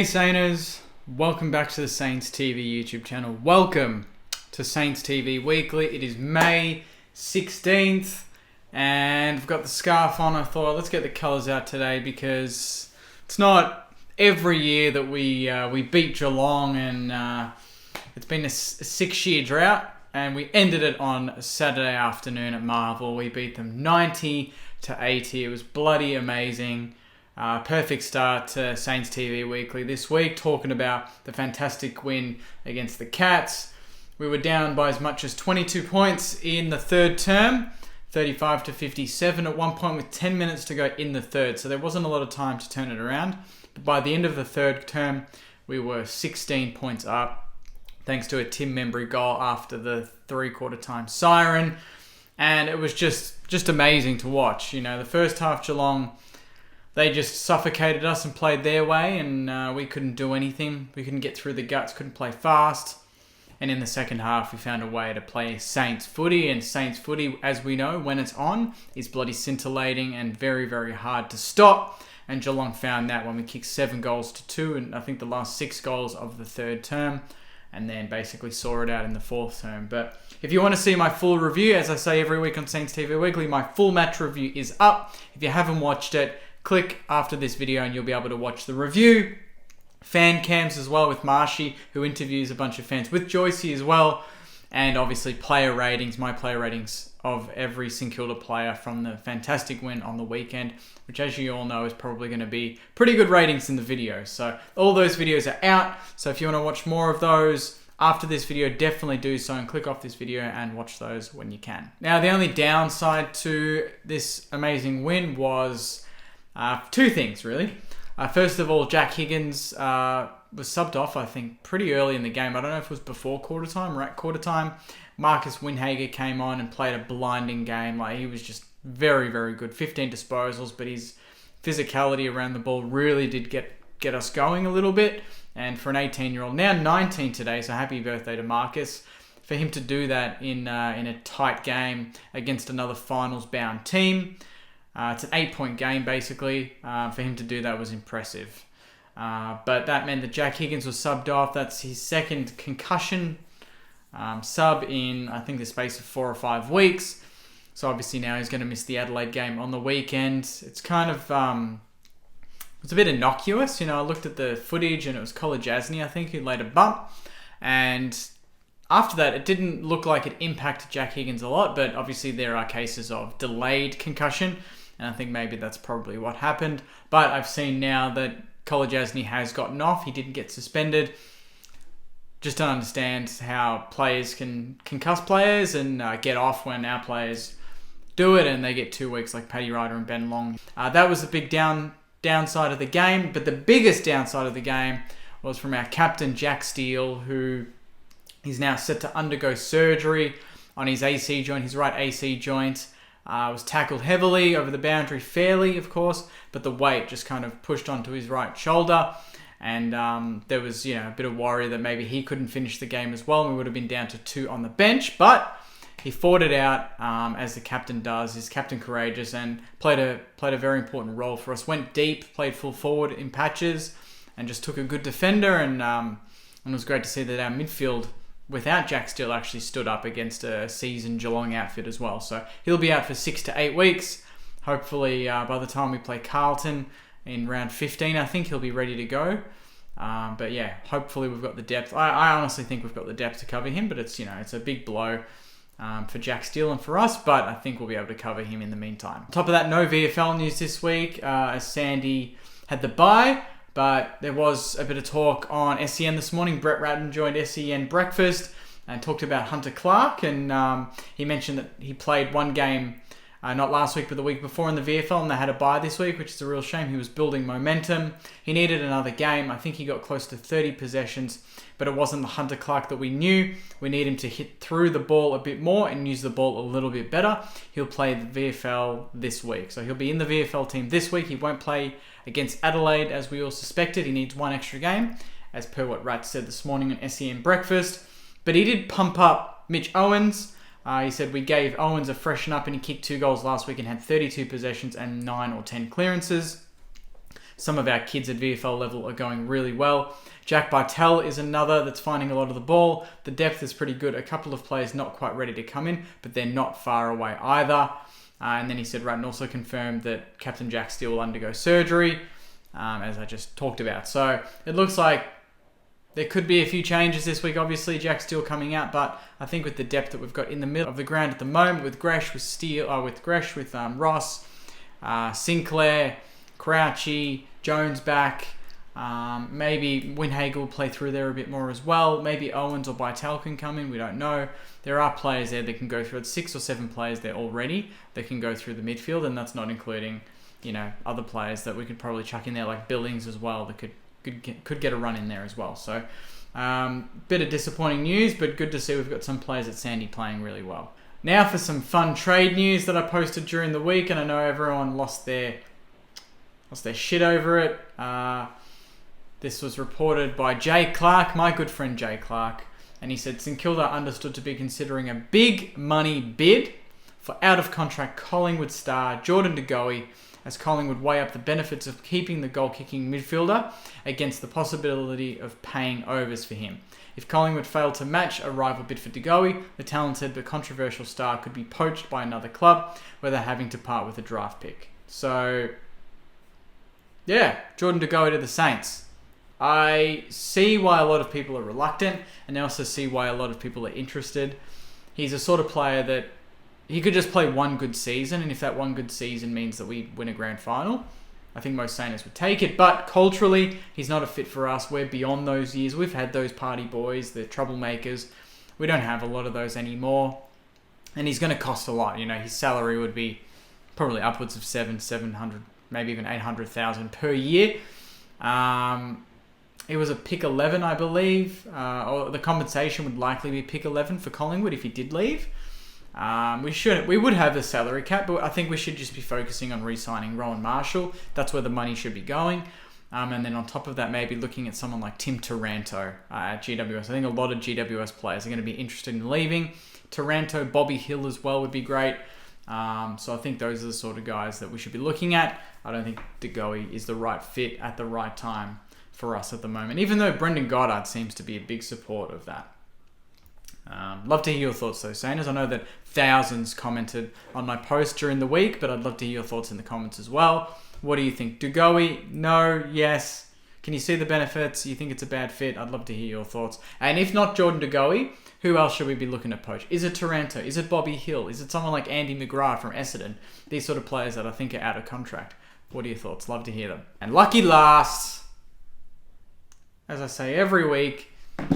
Hey Sainers, welcome back to the Saints TV YouTube channel. Welcome to Saints TV Weekly. It is May 16th and I've got the scarf on. I thought let's get the colours out today because it's not every year that we beat Geelong, and it's been a 6-year drought, and we ended it on a Saturday afternoon at Marvel. We beat them 90-80. It was bloody amazing. Perfect start to Saints TV Weekly this week, talking about the fantastic win against the Cats. We were down by as much as 22 points in the third term, 35-57 at one point with 10 minutes to go in the third, so there wasn't a lot of time to turn it around. But by the end of the third term, we were 16 points up, thanks to a Tim Membry goal after the three-quarter time siren, and it was just amazing to watch. You know, the first half Geelong, they just suffocated us and played their way, and we couldn't do anything. We couldn't get through the guts, couldn't play fast. And in the second half, we found a way to play Saints footy. And Saints footy, as we know, when it's on, is bloody scintillating and very, very hard to stop. And Geelong found that when we kicked 7-2, and I think the last 6 goals of the third term, and then basically saw it out in the fourth term. But if you want to see my full review, as I say every week on Saints TV Weekly, my full match review is up. If you haven't watched it, click after this video and you'll be able to watch the review. Fan cams as well with Marshy, who interviews a bunch of fans, with Joycey as well. And obviously player ratings, my player ratings of every St Kilda player from the fantastic win on the weekend, which as you all know is probably going to be pretty good ratings in the video. So all those videos are out. So if you want to watch more of those after this video, definitely do so and click off this video and watch those when you can. Now, the only downside to this amazing win was two things, really. First of all, Jack Higgins was subbed off, I think, pretty early in the game. I don't know if it was before quarter time or at quarter time. Marcus Winhager came on and played a blinding game. Like, he was just very, very good. 15 disposals, but his physicality around the ball really did get us going a little bit. And for an 18-year-old, now 19 today, so happy birthday to Marcus, for him to do that in a tight game against another finals-bound team. It's an 8-point game, basically. For him to do that was impressive. But that meant that Jack Higgins was subbed off. That's his second concussion sub in, I think, the space of 4 or 5 weeks. So obviously now he's going to miss the Adelaide game on the weekend. It's kind of, it's a bit innocuous. You know, I looked at the footage and it was College Asney, I think, who laid a bump. And after that, it didn't look like it impacted Jack Higgins a lot, but obviously there are cases of delayed concussion, and I think maybe that's probably what happened. But I've seen now that College Asney has gotten off. He didn't get suspended. Just don't understand how players can concuss players and get off when our players do it, and they get 2 weeks like Paddy Ryder and Ben Long. That was the big downside of the game, but the biggest downside of the game was from our captain, Jack Steele, who is now set to undergo surgery on his AC joint, his right AC joint. Was tackled heavily over the boundary, fairly, of course, but the weight just kind of pushed onto his right shoulder. And there was, a bit of worry that maybe he couldn't finish the game as well, and we would have been down to 2 on the bench. But he fought it out, as the captain does. He's captain courageous and played a very important role for us. Went deep, played full forward in patches, and just took a good defender. And it was great to see that our midfield, without Jack Steele, actually stood up against a seasoned Geelong outfit as well. So he'll be out for 6 to 8 weeks. Hopefully, by the time we play Carlton in round 15, I think he'll be ready to go. But yeah, hopefully we've got the depth. I honestly think we've got the depth to cover him, but it's a big blow for Jack Steele and for us, but I think we'll be able to cover him in the meantime. On top of that, no VFL news this week, as Sandy had the bye. But there was a bit of talk on SEN this morning. Brett Ratton joined SEN Breakfast and talked about Hunter Clark. And he mentioned that he played one game, not last week, but the week before in the VFL. And they had a bye this week, which is a real shame. He was building momentum. He needed another game. I think he got close to 30 possessions. But it wasn't the Hunter Clark that we knew. We need him to hit through the ball a bit more and use the ball a little bit better. He'll play the VFL this week. So he'll be in the VFL team this week. He won't play against Adelaide, as we all suspected. He needs one extra game, as per what Rat said this morning on SEN Breakfast. But he did pump up Mitch Owens. He said we gave Owens a freshen up, and he kicked 2 goals last week and had 32 possessions and 9 or 10 clearances. some of our kids at VFL level are going really well. Jack Bytel is another that's finding a lot of the ball. The depth is pretty good. A couple of players not quite ready to come in, but they're not far away either. And then he said Ratton also confirmed that Captain Jack Steele will undergo surgery, as I just talked about. So it looks like there could be a few changes this week. Obviously, Jack Steele coming out, but I think with the depth that we've got in the middle of the ground at the moment, with Gresh, with Steele, with Ross, Sinclair, Crouchy, Jones back. Maybe Windhagel will play through there a bit more as well. Maybe Owens or Bytel can come in. We don't know. There are players there that can go through. It's 6 or 7 players there already that can go through the midfield, and that's not including, other players that we could probably chuck in there like Billings as well that could get a run in there as well. So, bit of disappointing news, but good to see we've got some players at Sandy playing really well. Now for some fun trade news that I posted during the week, and I know everyone lost their shit over it. This was reported by Jay Clark, my good friend Jay Clark, and he said St Kilda understood to be considering a big money bid for out-of-contract Collingwood star Jordan De Goey, as Collingwood weigh up the benefits of keeping the goal-kicking midfielder against the possibility of paying overs for him. If Collingwood failed to match a rival bid for De Goey, the talented but controversial star could be poached by another club, where they're having to part with a draft pick. So, yeah, Jordan De Goey to the Saints. I see why a lot of people are reluctant, and I also see why a lot of people are interested. He's a sort of player that he could just play one good season, and if that one good season means that we win a grand final, I think most Saints would take it. But culturally, he's not a fit for us. We're beyond those years. We've had those party boys, the troublemakers. We don't have a lot of those anymore. And he's going to cost a lot. His salary would be probably upwards of 700, maybe even 800,000 per year. It was a pick 11, I believe. Or the compensation would likely be pick 11 for Collingwood if he did leave. We would have a salary cap, but I think we should just be focusing on re-signing Rowan Marshall. That's where the money should be going. And then on top of that, maybe looking at someone like Tim Taranto at GWS. I think a lot of GWS players are going to be interested in leaving. Taranto, Bobby Hill as well would be great. So I think those are the sort of guys that we should be looking at. I don't think De Goey is the right fit at the right time for us at the moment, even though Brendan Goddard seems to be a big support of that. Love to hear your thoughts though, Sainers. I know that thousands commented on my post during the week, but I'd love to hear your thoughts in the comments as well. What do you think? De Goey? No? Yes? Can you see the benefits? You think it's a bad fit? I'd love to hear your thoughts. And if not Jordan De Goey, who else should we be looking at poach? Is it Taranto? Is it Bobby Hill? Is it someone like Andy McGrath from Essendon? These sort of players that I think are out of contract. What are your thoughts? Love to hear them. And lucky last, as I say every week,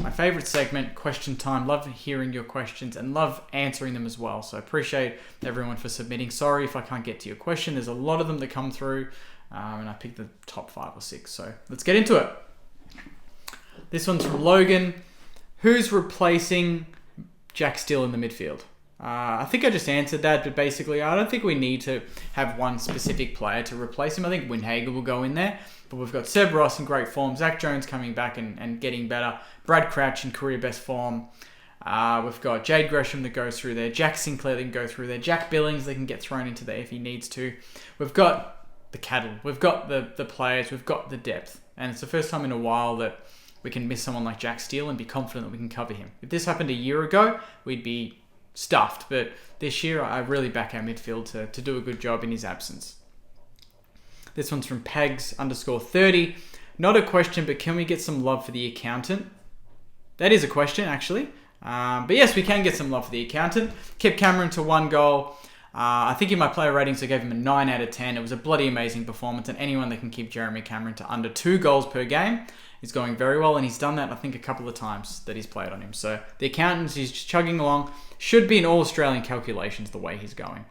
my favourite segment, question time. Love hearing your questions and love answering them as well. So I appreciate everyone for submitting. Sorry if I can't get to your question. There's a lot of them that come through, and I picked the top 5 or 6. So let's get into it. This one's from Logan. Who's replacing Jack Steele in the midfield? I think I just answered that, but basically I don't think we need to have one specific player to replace him. I think Windhagel will go in there, but we've got Seb Ross in great form, Zach Jones coming back and getting better, Brad Crouch in career best form. We've got Jade Gresham that goes through there, Jack Sinclair that can go through there, Jack Billings that can get thrown into there if he needs to. We've got the cattle, we've got the players, we've got the depth, and it's the first time in a while that we can miss someone like Jack Steele and be confident that we can cover him. If this happened a year ago, we'd be stuffed, but this year I really back our midfield to do a good job in his absence. This one's from Pegs_30. Not a question, but can we get some love for the accountant? That is a question, actually. But yes, we can get some love for the accountant. Kept Cameron to 1 goal. I think in my player ratings, I gave him a 9 out of 10. It was a bloody amazing performance, and anyone that can keep Jeremy Cameron to under 2 goals per game is going very well, and he's done that, I think, a couple of times that he's played on him. So the accountant, he's just chugging along. Should be in all Australian calculations the way he's going.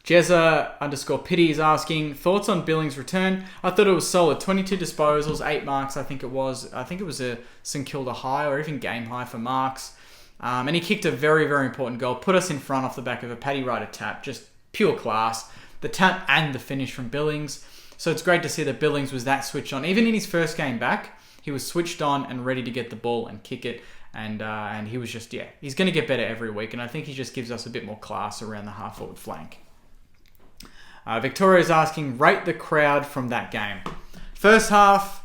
Jezza_pity is asking, thoughts on Billings' return? I thought it was solid. 22 disposals, 8 marks, I think it was. I think it was a St Kilda high or even game high for marks. And he kicked a very, very important goal. Put us in front off the back of a Paddy Ryder tap. Just pure class. The tap and the finish from Billings. So it's great to see that Billings was that switched on. Even in his first game back, he was switched on and ready to get the ball and kick it. And he was just, he's going to get better every week. And I think he just gives us a bit more class around the half-forward flank. Victoria's asking, rate the crowd from that game. First half,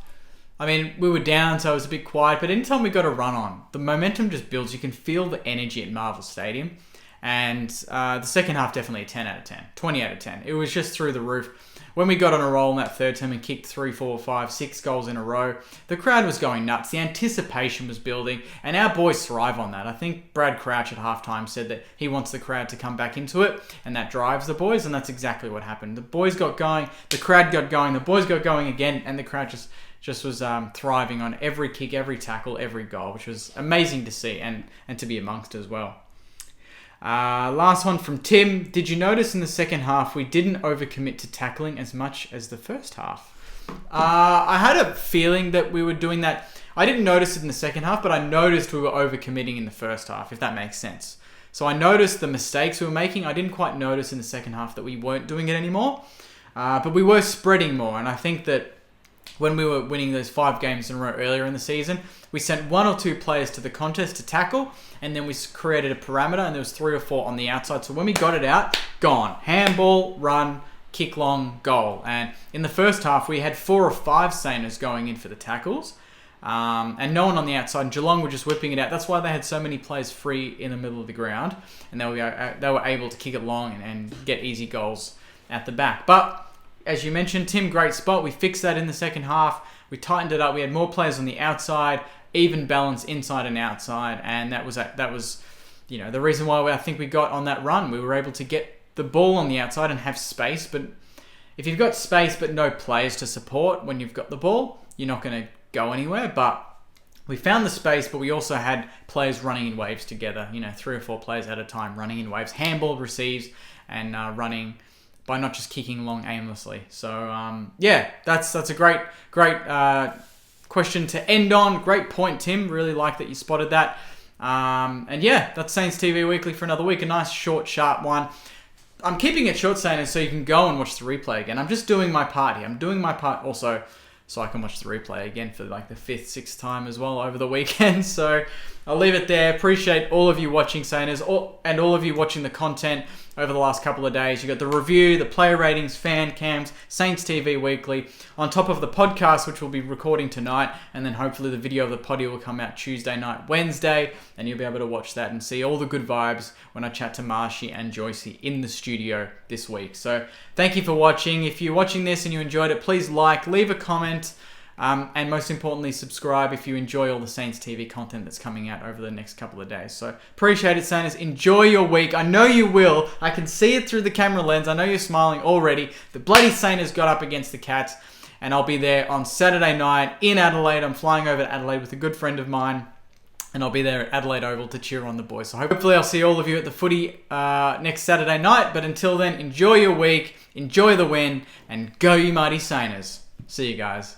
I mean, we were down, so it was a bit quiet. But anytime we got a run on, the momentum just builds. You can feel the energy at Marvel Stadium. And the second half, definitely a 10 out of 10. 20 out of 10. It was just through the roof. When we got on a roll in that third term and kicked 3, 4, 5, 6 goals in a row, the crowd was going nuts. The anticipation was building, and our boys thrive on that. I think Brad Crouch at halftime said that he wants the crowd to come back into it, and that drives the boys, and that's exactly what happened. The boys got going, the crowd got going, the boys got going again, and the crowd just was thriving on every kick, every tackle, every goal, which was amazing to see and to be amongst as well. Last one from Tim. Did you notice in the second half we didn't overcommit to tackling as much as the first half? I had a feeling that we were doing that. I didn't notice it in the second half, but I noticed we were overcommitting in the first half, if that makes sense. So I noticed the mistakes we were making. I didn't quite notice in the second half that we weren't doing it anymore, but we were spreading more. And I think that when we were winning those 5 games in a row earlier in the season, we sent 1 or 2 players to the contest to tackle, and then we created a parameter, and there was 3 or 4 on the outside. So when we got it out, gone. Handball, run, kick long, goal. And in the first half, we had 4 or 5 Saners going in for the tackles, and no one on the outside. And Geelong were just whipping it out. That's why they had so many players free in the middle of the ground, and they were able to kick it long and get easy goals at the back. But as you mentioned, Tim, great spot. We fixed that in the second half. We tightened it up. We had more players on the outside, even balance inside and outside, and that was the reason why I think we got on that run. We were able to get the ball on the outside and have space. But if you've got space but no players to support when you've got the ball, you're not going to go anywhere. But we found the space, but we also had players running in waves together. 3 or 4 players at a time running in waves. Handball receives and running by not just kicking long aimlessly. So, that's a great question to end on. Great point, Tim. Really like that you spotted that. That's Saints TV Weekly for another week. A nice, short, sharp one. I'm keeping it short, Saints, so you can go and watch the replay again. I'm just doing my part here. I'm doing my part also so I can watch the replay again for like the 5th, 6th time as well over the weekend. So I'll leave it there. Appreciate all of you watching, Sainers, and all of you watching the content over the last couple of days. You got the review, the player ratings, fan cams, Saints TV Weekly, on top of the podcast, which we'll be recording tonight, and then hopefully the video of the potty will come out Tuesday night, Wednesday, and you'll be able to watch that and see all the good vibes when I chat to Marshy and Joycey in the studio this week. So thank you for watching. If you're watching this and you enjoyed it, please like, leave a comment, and most importantly, subscribe if you enjoy all the Saints TV content that's coming out over the next couple of days. So appreciate it, Saints. Enjoy your week. I know you will. I can see it through the camera lens. I know you're smiling already. The bloody Saints got up against the Cats, and I'll be there on Saturday night in Adelaide. I'm flying over to Adelaide with a good friend of mine, and I'll be there at Adelaide Oval to cheer on the boys. So hopefully I'll see all of you at the footy next Saturday night. But until then, enjoy your week, enjoy the win, and go you mighty Saints. See you guys.